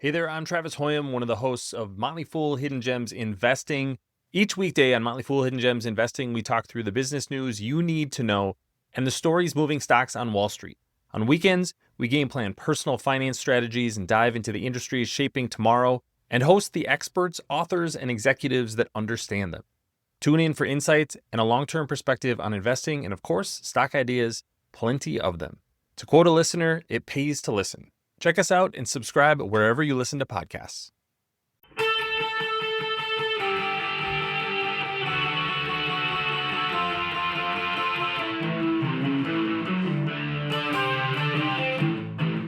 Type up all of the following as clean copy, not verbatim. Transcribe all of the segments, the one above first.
Hey there, I'm Travis Hoyam, one of the hosts of Motley Fool Hidden Gems Investing. Each weekday on Motley Fool Hidden Gems Investing, we talk through the business news you need to know and the stories moving stocks on Wall Street. On weekends, we game plan personal finance strategies and dive into the industries shaping tomorrow and host the experts, authors, and executives that understand them. Tune in for insights and a long-term perspective on investing and, of course, stock ideas, plenty of them. To quote a listener, it pays to listen. Check us out and subscribe wherever you listen to podcasts.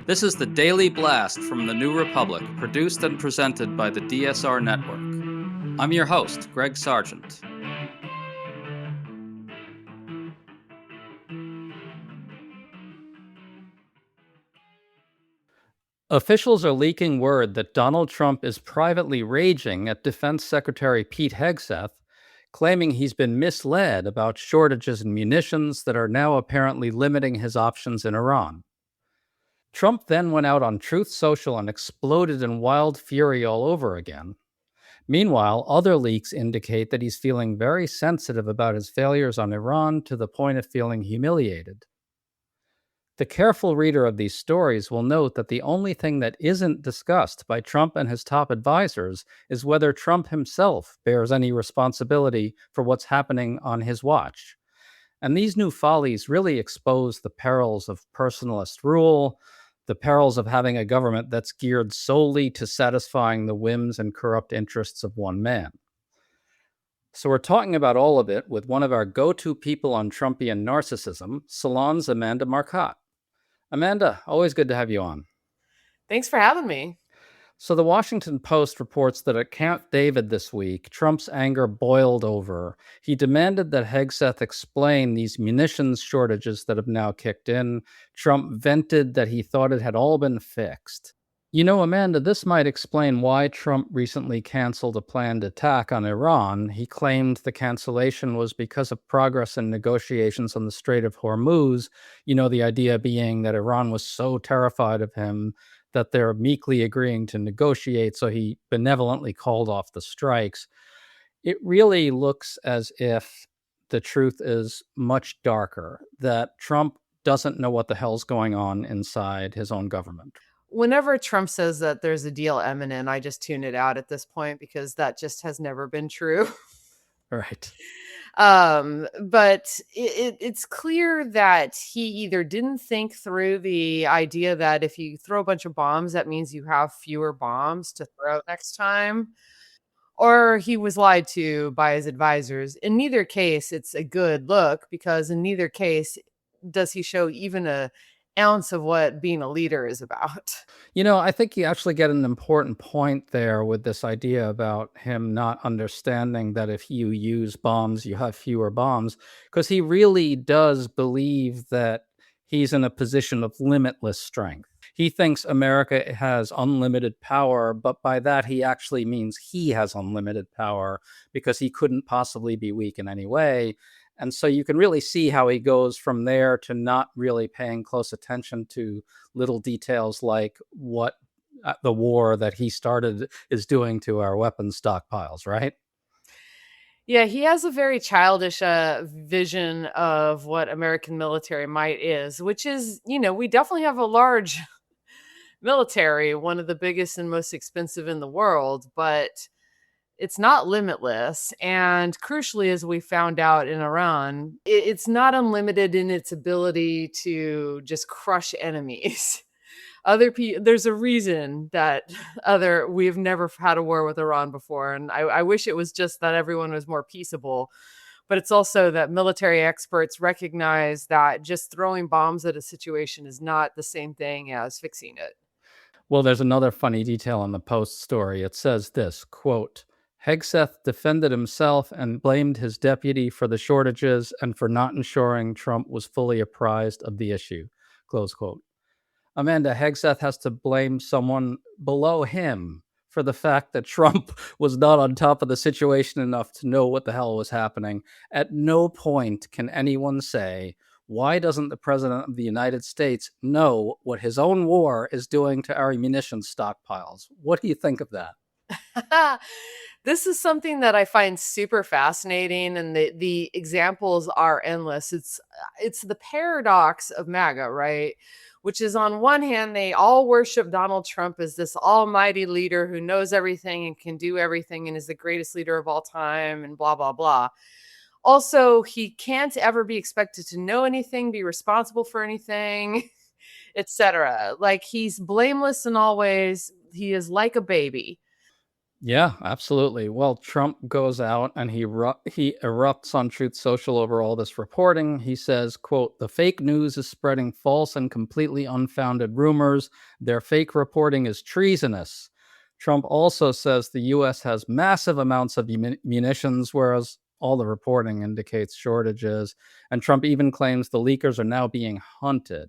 This is the Daily Blast from the New Republic, produced and presented by the DSR Network. I'm your host, Greg Sargent. Officials are leaking word that Donald Trump is privately raging at Defense Secretary Pete Hegseth, claiming he's been misled about shortages in munitions that are now apparently limiting his options in Iran. Trump then went out on Truth Social and exploded in wild fury all over again. Meanwhile, other leaks indicate that he's feeling very sensitive about his failures on Iran to the point of feeling humiliated. The careful reader of these stories will note that the only thing that isn't discussed by Trump and his top advisors is whether Trump himself bears any responsibility for what's happening on his watch. And these new follies really expose the perils of personalist rule, the perils of having a government that's geared solely to satisfying the whims and corrupt interests of one man. So we're talking about all of it with one of our go-to people on Trumpian narcissism, Salon's Amanda Marcotte. Amanda, always good to have you on. Thanks for having me. So the Washington Post reports that at Camp David this week, Trump's anger boiled over. He demanded that Hegseth explain these munitions shortages that have now kicked in. Trump vented that he thought it had all been fixed. You know, Amanda, this might explain why Trump recently canceled a planned attack on Iran. He claimed the cancellation was because of progress in negotiations on the Strait of Hormuz. You know, the idea being that Iran was so terrified of him that they're meekly agreeing to negotiate, so he benevolently called off the strikes. It really looks as if the truth is much darker, that Trump doesn't know what the hell's going on inside his own government. Whenever Trump says that there's a deal imminent, I just tune it out at this point because that just has never been true. Right. But it's clear that he either didn't think through the idea that if you throw a bunch of bombs, that means you have fewer bombs to throw next time, or he was lied to by his advisors. In neither case, it's a good look because in neither case does he show even a ounce of what being a leader is about. You know, I think you actually get an important point there with this idea about him not understanding that if you use bombs, you have fewer bombs, because he really does believe that he's in a position of limitless strength. He thinks America has unlimited power, but by that he actually means he has unlimited power because he couldn't possibly be weak in any way. And so you can really see how he goes from there to not really paying close attention to little details like what the war that he started is doing to our weapons stockpiles, right? Yeah, he has a very childish vision of what American military might is, which is, we definitely have a large military, one of the biggest and most expensive in the world, but it's not limitless. And crucially, as we found out in Iran, it's not unlimited in its ability to just crush enemies. Other people, there's a reason that we've never had a war with Iran before. And I wish it was just that everyone was more peaceable. But it's also that military experts recognize that just throwing bombs at a situation is not the same thing as fixing it. Well, there's another funny detail in the Post story. It says this, quote, Hegseth defended himself and blamed his deputy for the shortages and for not ensuring Trump was fully apprised of the issue, close quote. Amanda, Hegseth has to blame someone below him for the fact that Trump was not on top of the situation enough to know what the hell was happening. At no point can anyone say, why doesn't the president of the United States know what his own war is doing to our munition stockpiles? What do you think of that? This is something that I find super fascinating, and the examples are endless. It's the paradox of MAGA, right? Which is, on one hand, they all worship Donald Trump as this almighty leader who knows everything and can do everything and is the greatest leader of all time and blah blah blah. Also, he can't ever be expected to know anything, be responsible for anything, etc. Like, he's blameless in all ways. He is like a baby. Yeah, absolutely. Well, Trump goes out and he erupts on Truth Social over all this reporting. He says, quote, "The fake news is spreading false and completely unfounded rumors. Their fake reporting is treasonous." Trump also says the US has massive amounts of munitions, whereas all the reporting indicates shortages. And Trump even claims the leakers are now being hunted.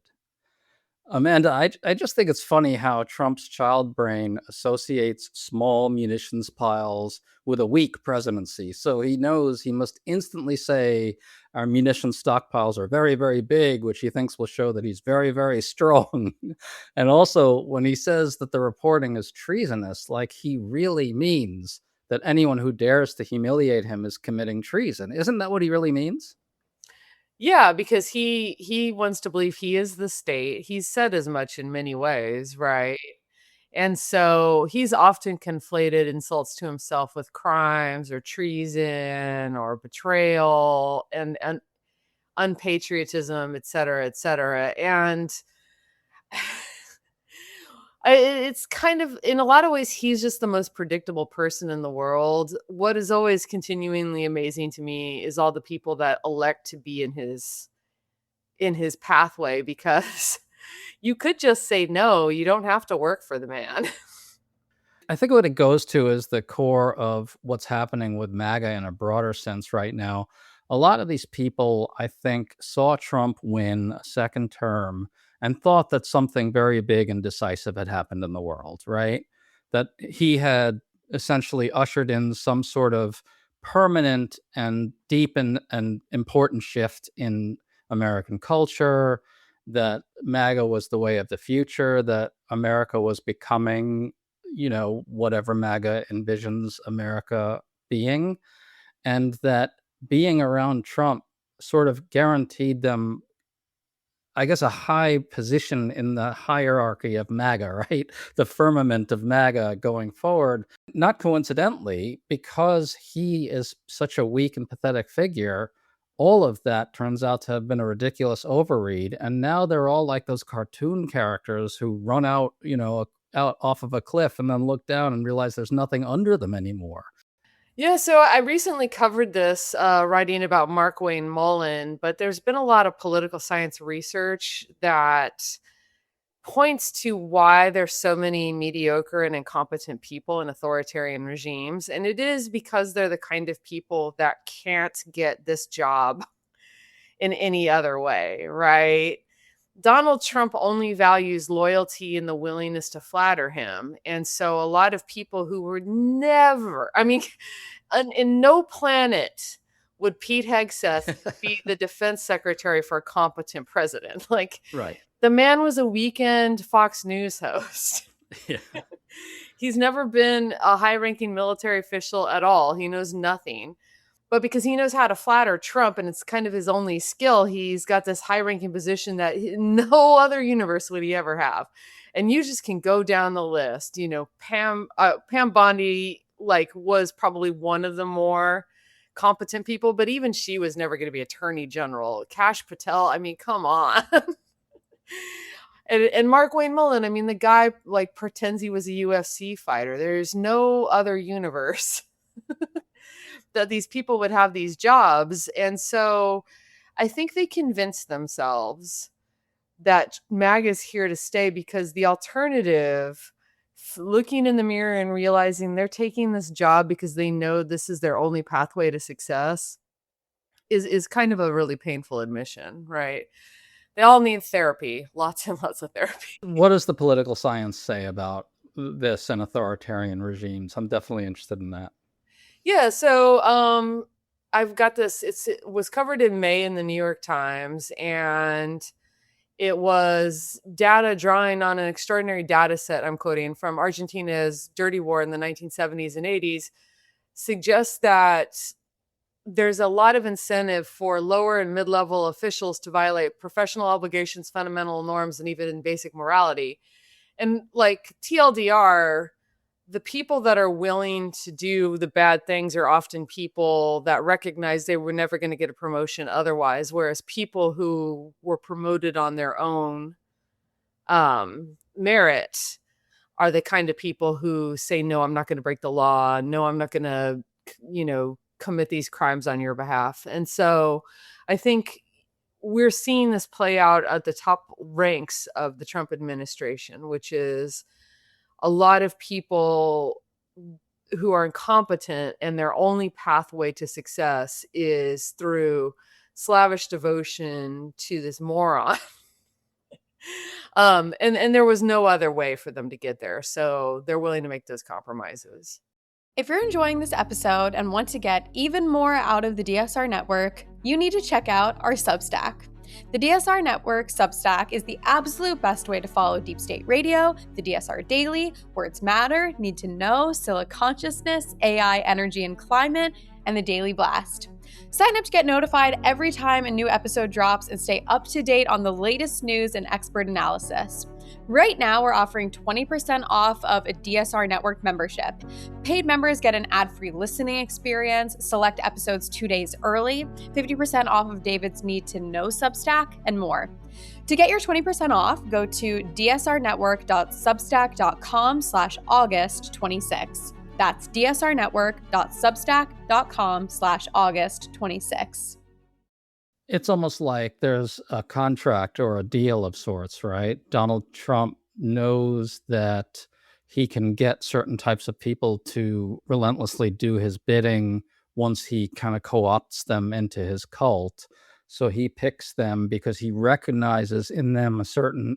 Amanda, I just think it's funny how Trump's child brain associates small munitions piles with a weak presidency. So he knows he must instantly say our munition stockpiles are very, very big, which he thinks will show that he's very, very strong. And also, when he says that the reporting is treasonous, like, he really means that anyone who dares to humiliate him is committing treason. Isn't that what he really means? Yeah, because he wants to believe he is the state. He's said as much in many ways, right? And so he's often conflated insults to himself with crimes or treason or betrayal and unpatriotism, et cetera, et cetera. And it's kind of, in a lot of ways, he's just the most predictable person in the world. What is always continuingly amazing to me is all the people that elect to be in his pathway, because you could just say no. You don't have to work for the man. I think what it goes to is the core of what's happening with MAGA in a broader sense right now. A lot of these people, I think, saw Trump win a second term and thought that something very big and decisive had happened in the world, right? That he had essentially ushered in some sort of permanent and deep and important shift in American culture, that MAGA was the way of the future, that America was becoming, whatever MAGA envisions America being, and that being around Trump sort of guaranteed them, I guess, a high position in the hierarchy of MAGA, right? The firmament of MAGA going forward. Not coincidentally, because he is such a weak and pathetic figure, all of that turns out to have been a ridiculous overread. And now they're all like those cartoon characters who run out, out off of a cliff and then look down and realize there's nothing under them anymore. Yeah, so I recently covered this, writing about Mark Wayne Mullen, but there's been a lot of political science research that points to why there's so many mediocre and incompetent people in authoritarian regimes. And it is because they're the kind of people that can't get this job in any other way, right? Donald Trump only values loyalty and the willingness to flatter him. And so a lot of people who were never, I mean, in no planet would Pete Hegseth be the defense secretary for a competent president. Like, Right. the man was a weekend Fox News host. Yeah. He's never been a high ranking military official at all. He knows nothing. But because he knows how to flatter Trump and it's kind of his only skill, he's got this high ranking position that in no other universe would he ever have. And you just can go down the list. Pam Bondi, like, was probably one of the more competent people, but even she was never going to be attorney general. Kash Patel, I mean, come on. And Mark Wayne Mullen, I mean, the guy, like, pretends he was a UFC fighter. There's no other universe that these people would have these jobs. And so I think they convinced themselves that MAGA is here to stay, because the alternative, looking in the mirror and realizing they're taking this job because they know this is their only pathway to success, is kind of a really painful admission, right? They all need therapy, lots and lots of therapy. What does the political science say about this and authoritarian regimes? I'm definitely interested in that. Yeah, so I've got this. It was covered in May in the New York Times, and it was data drawing on an extraordinary data set, I'm quoting, from Argentina's dirty war in the 1970s and 80s, suggests that there's a lot of incentive for lower and mid-level officials to violate professional obligations, fundamental norms, and even basic morality. And like TLDR, the people that are willing to do the bad things are often people that recognize they were never going to get a promotion otherwise, whereas people who were promoted on their own merit are the kind of people who say, no, I'm not going to break the law. No, I'm not going to, commit these crimes on your behalf. And so I think we're seeing this play out at the top ranks of the Trump administration, which is a lot of people who are incompetent, and their only pathway to success is through slavish devotion to this moron. And there was no other way for them to get there. So they're willing to make those compromises. If you're enjoying this episode and want to get even more out of the DSR network, you need to check out our Substack. The DSR Network Substack is the absolute best way to follow Deep State Radio, the DSR Daily, Words Matter, Need to Know, Scylla Consciousness, AI, Energy and Climate, and the Daily Blast. Sign up to get notified every time a new episode drops and stay up to date on the latest news and expert analysis. Right now, we're offering 20% off of a DSR Network membership. Paid members get an ad-free listening experience, select episodes 2 days early, 50% off of David's Need to Know Substack, and more. To get your 20% off, go to dsrnetwork.substack.com/August26. That's dsrnetwork.substack.com/August26. It's almost like there's a contract or a deal of sorts, right? Donald Trump knows that he can get certain types of people to relentlessly do his bidding once he kind of co-opts them into his cult. So he picks them because he recognizes in them a certain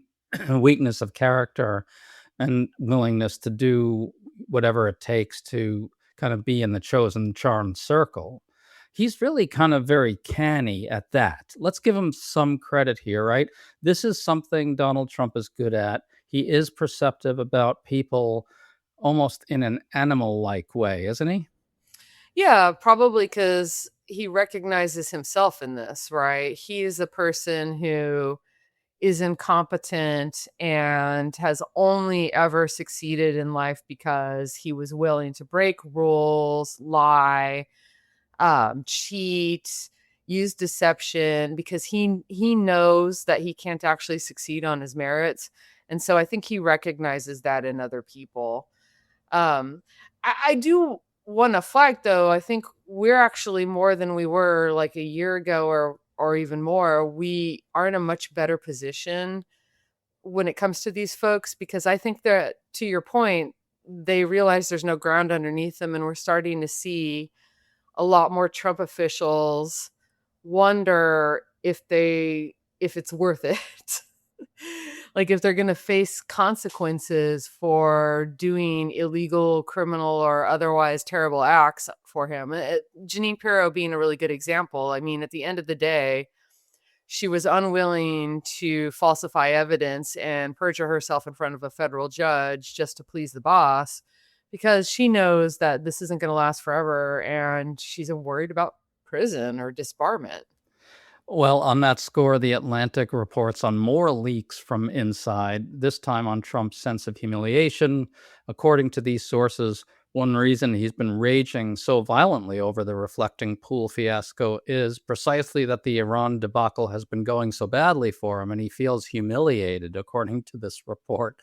weakness of character and willingness to do whatever it takes to kind of be in the chosen charmed circle. He's really kind of very canny at that. Let's give him some credit here, right? This is something Donald Trump is good at. He is perceptive about people almost in an animal-like way, isn't he? Yeah, probably because he recognizes himself in this, right? He is a person who is incompetent and has only ever succeeded in life because he was willing to break rules, lie, cheat, use deception, because he knows that he can't actually succeed on his merits. And so I think he recognizes that in other people. I do want to flag, though, I think we're actually more than we were like a year ago or even more. We are in a much better position when it comes to these folks, because I think that, to your point, they realize there's no ground underneath them, and we're starting to see a lot more Trump officials wonder if it's worth it. Like if they're going to face consequences for doing illegal, criminal, or otherwise terrible acts for him. Jeanine Pirro being a really good example. I mean, at the end of the day, she was unwilling to falsify evidence and perjure herself in front of a federal judge just to please the boss, because she knows that this isn't going to last forever, and she's worried about prison or disbarment. Well, on that score, The Atlantic reports on more leaks from inside, this time on Trump's sense of humiliation. According to these sources, one reason he's been raging so violently over the reflecting pool fiasco is precisely that the Iran debacle has been going so badly for him, and he feels humiliated, according to this report.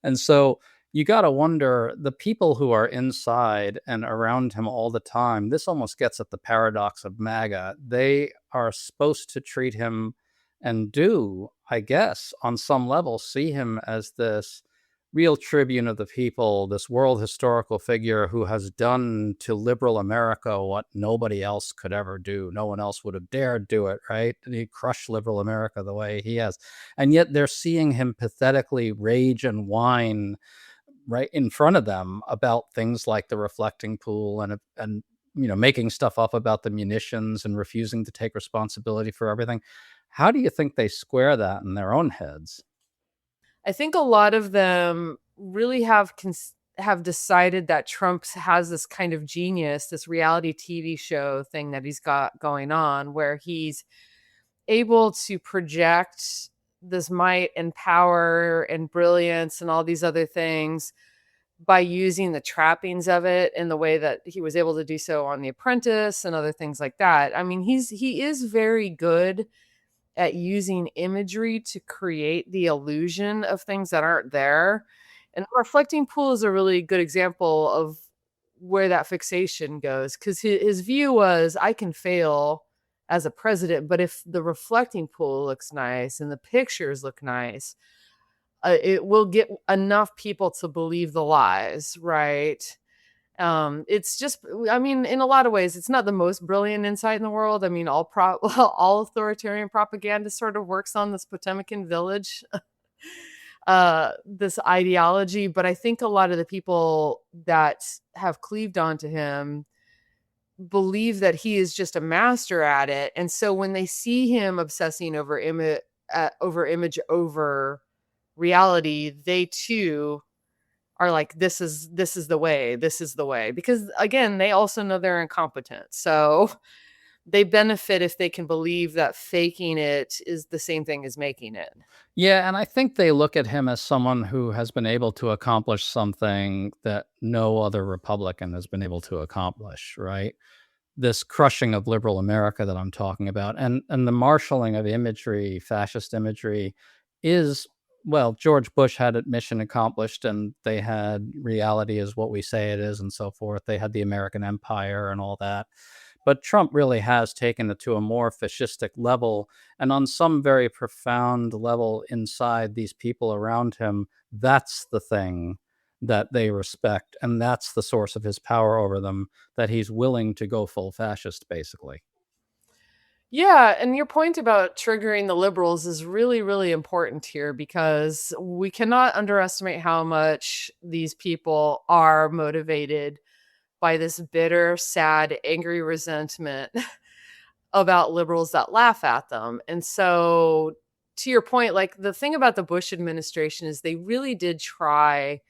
And so you got to wonder, the people who are inside and around him all the time, this almost gets at the paradox of MAGA. They are supposed to treat him, and do, I guess, on some level, see him as this real tribune of the people, this world historical figure who has done to liberal America what nobody else could ever do. No one else would have dared do it, right? And he crushed liberal America the way he has. And yet they're seeing him pathetically rage and whine right in front of them about things like the reflecting pool and making stuff up about the munitions and refusing to take responsibility for everything. How do you think they square that in their own heads? I think a lot of them really have decided that Trump has this kind of genius, this reality TV show thing that he's got going on, where he's able to project this might and power and brilliance and all these other things by using the trappings of it in the way that he was able to do so on The Apprentice and other things like that. I mean, he is very good at using imagery to create the illusion of things that aren't there. And reflecting pool is a really good example of where that fixation goes, because his view was, I can fail as a president, but if the reflecting pool looks nice and the pictures look nice, it will get enough people to believe the lies, right? It's just, I mean, in a lot of ways, it's not the most brilliant insight in the world. I mean, all authoritarian propaganda sort of works on this Potemkin village, this ideology. But I think a lot of the people that have cleaved onto him believe that he is just a master at it. And so when they see him obsessing over image over reality, they too are like, this is the way, because again, they also know they're incompetent, so they benefit if they can believe that faking it is the same thing as making it. Yeah, and I think they look at him as someone who has been able to accomplish something that no other Republican has been able to accomplish, right? This crushing of liberal America that I'm talking about, and the marshaling of imagery, fascist imagery, is, well, George Bush had it mission accomplished, and they had reality is what we say it is, and so forth. They had the American empire and all that. But Trump really has taken it to a more fascistic level, and on some very profound level inside these people around him, that's the thing that they respect, and that's the source of his power over them, that he's willing to go full fascist, basically. Yeah, and your point about triggering the liberals is really, really important here, because we cannot underestimate how much these people are motivated by this bitter, sad, angry resentment about liberals that laugh at them. And so, to your point, like, the thing about the Bush administration is they really did try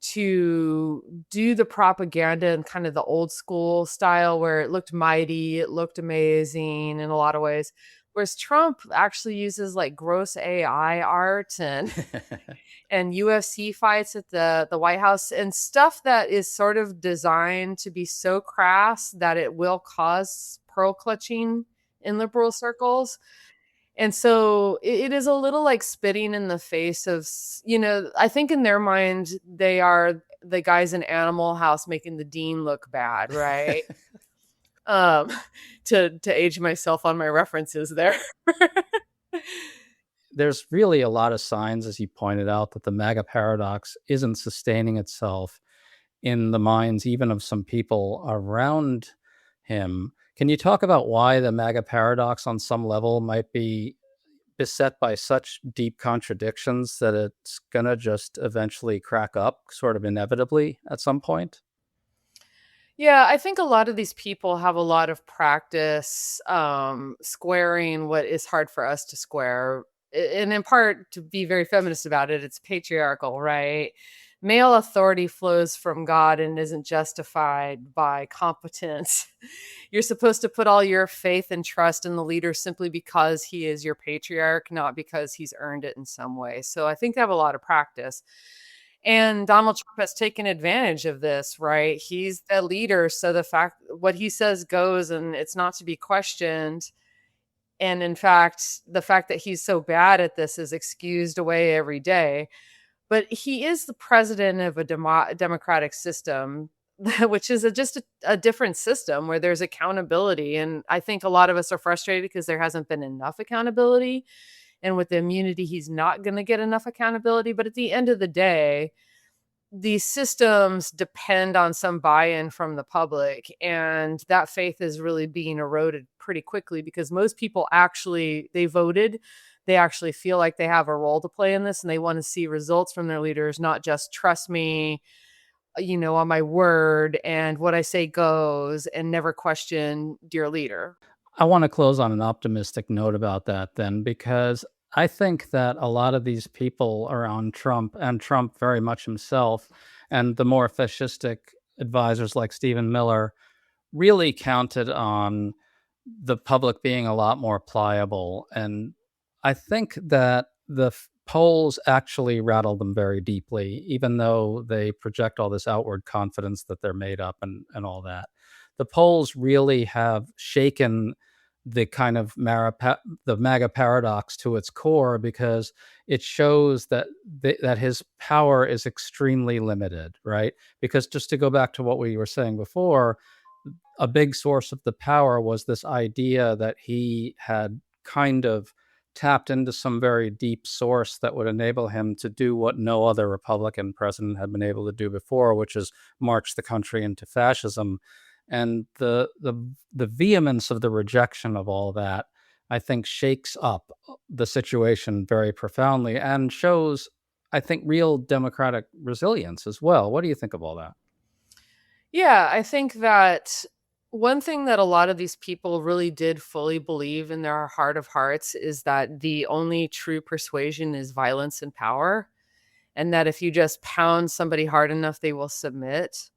to do the propaganda in kind of the old school style, where it looked mighty, it looked amazing in a lot of ways. Whereas Trump actually uses like gross AI art and UFC fights at the White House and stuff that is sort of designed to be so crass that it will cause pearl clutching in liberal circles. And so it is a little like spitting in the face of, I think in their mind, they are the guys in Animal House making the dean look bad, right? um, to age myself on my references there. There's really a lot of signs, as you pointed out, that the MAGA paradox isn't sustaining itself in the minds even of some people around him. Can you talk about why the MAGA paradox on some level might be beset by such deep contradictions that it's going to just eventually crack up, sort of inevitably at some point? Yeah, I think a lot of these people have a lot of practice squaring what is hard for us to square. And in part, to be very feminist about it, it's patriarchal, right? Male authority flows from God and isn't justified by competence. You're supposed to put all your faith and trust in the leader simply because he is your patriarch, not because he's earned it in some way. So I think they have a lot of practice. And Donald Trump has taken advantage of this, right? He's the leader, so the fact what he says goes, and it's not to be questioned. And in fact, the fact that he's so bad at this is excused away every day. But he is the president of a democratic system, which is just a different system where there's accountability. And I think a lot of us are frustrated because there hasn't been enough accountability. And with the immunity, he's not going to get enough accountability. But at the end of the day, these systems depend on some buy-in from the public. And that faith is really being eroded pretty quickly because most people actually, they voted. They actually feel like they have a role to play in this and they want to see results from their leaders, not just trust me. on my word and what I say goes and never question dear leader. I want to close on an optimistic note about that then, because I think that a lot of these people around Trump and Trump very much himself and the more fascistic advisors like Stephen Miller really counted on the public being a lot more pliable. And I think that the polls actually rattle them very deeply, even though they project all this outward confidence that they're made up and all that. The polls really have shaken the kind of the MAGA paradox to its core, because it shows that that his power is extremely limited, right? Because just to go back to what we were saying before, a big source of the power was this idea that he had kind of tapped into some very deep source that would enable him to do what no other Republican president had been able to do before, which is march the country into fascism. And the vehemence of the rejection of all that, I think, shakes up the situation very profoundly and shows, I think, real democratic resilience as well. What do you think of all that? Yeah, I think that one thing that a lot of these people really did fully believe in their heart of hearts is that the only true persuasion is violence and power, and that if you just pound somebody hard enough, they will submit.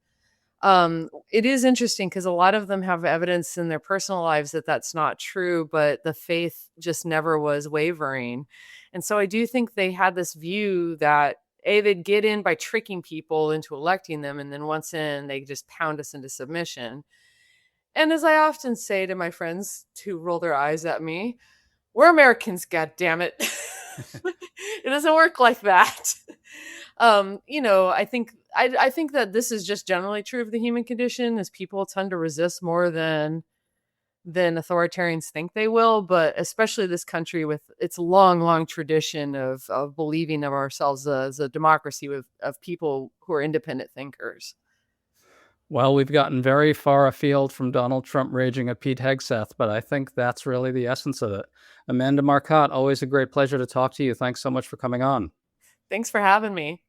It is interesting because a lot of them have evidence in their personal lives that that's not true, but the faith just never was wavering. And so I do think they had this view that they'd get in by tricking people into electing them, and then once in, they just pound us into submission. And as I often say to my friends who roll their eyes at me, we're Americans, God damn it. It doesn't work like that. I think that this is just generally true of the human condition, as people tend to resist more than authoritarians think they will, but especially this country with its long tradition of believing of ourselves as a democracy of people who are independent thinkers. Well, we've gotten very far afield from Donald Trump raging at Pete Hegseth, but I think that's really the essence of it. Amanda Marcotte, always a great pleasure to talk to you. Thanks so much for coming on. Thanks for having me.